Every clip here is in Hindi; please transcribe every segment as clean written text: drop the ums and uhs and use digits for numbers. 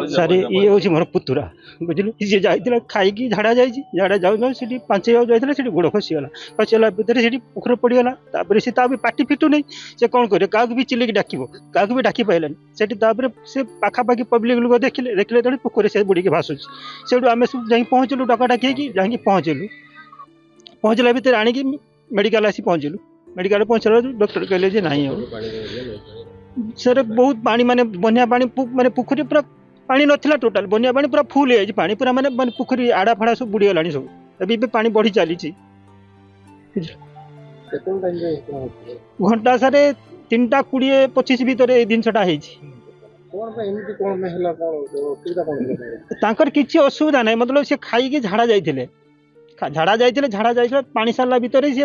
सारे ये हूँ मोर पुतुरा बुझल सी जाइए खाई झाड़ा झाड़ा जाऊ से पांच जाइए गोड़ खसीगला खसीगला भितर से पोखर पड़गला सी पाटी फिटू नहीं से कौन करे क्या भी चिल्लिक डाक क्या भी डाक पाइलानी से पाखापाखि पब्लिक लोग देखिले देखिले तो पोखर से बुड़ी भासुच से आम सब जा पहुँचलु डका डाकी जा पहुँचला भितर आणिकी मेडिकल आसी पहुँचलु मेडिकल पहुँचला डॉक्टर कहले ना सर बहुत पानी माने बनिया पानी माने पोखरी पूरा पानी नथिला टोटाल बनिया पानी पूरा फुल है पानी पूरा माने पोखरी आड़ा फाड़ा सब बुड़ी गलानी सब अभी पानी बढ़ी चली घंटा सारे 3:20-25 भितर ये जिनसटा तांकर किसी असुविधा नहीं मतलब से खाई झाड़ा जाइए झाड़ा जाइए पानी सारा भितर सी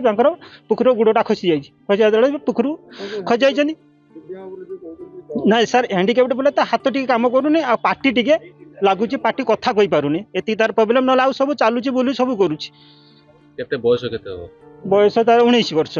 पोखर गोड़टा खसी जाए पोखर खसी जाइए ना सर हैंडिकैप्ड बोले हाथ टी काम करूनी आ पार्टी टी लगुच पार्टी कथा कही पारुनी एति तार प्रॉब्लम ना सब चलुची बोलू सब करुच्ची केते बयस केते हो बयस तार 19 वर्ष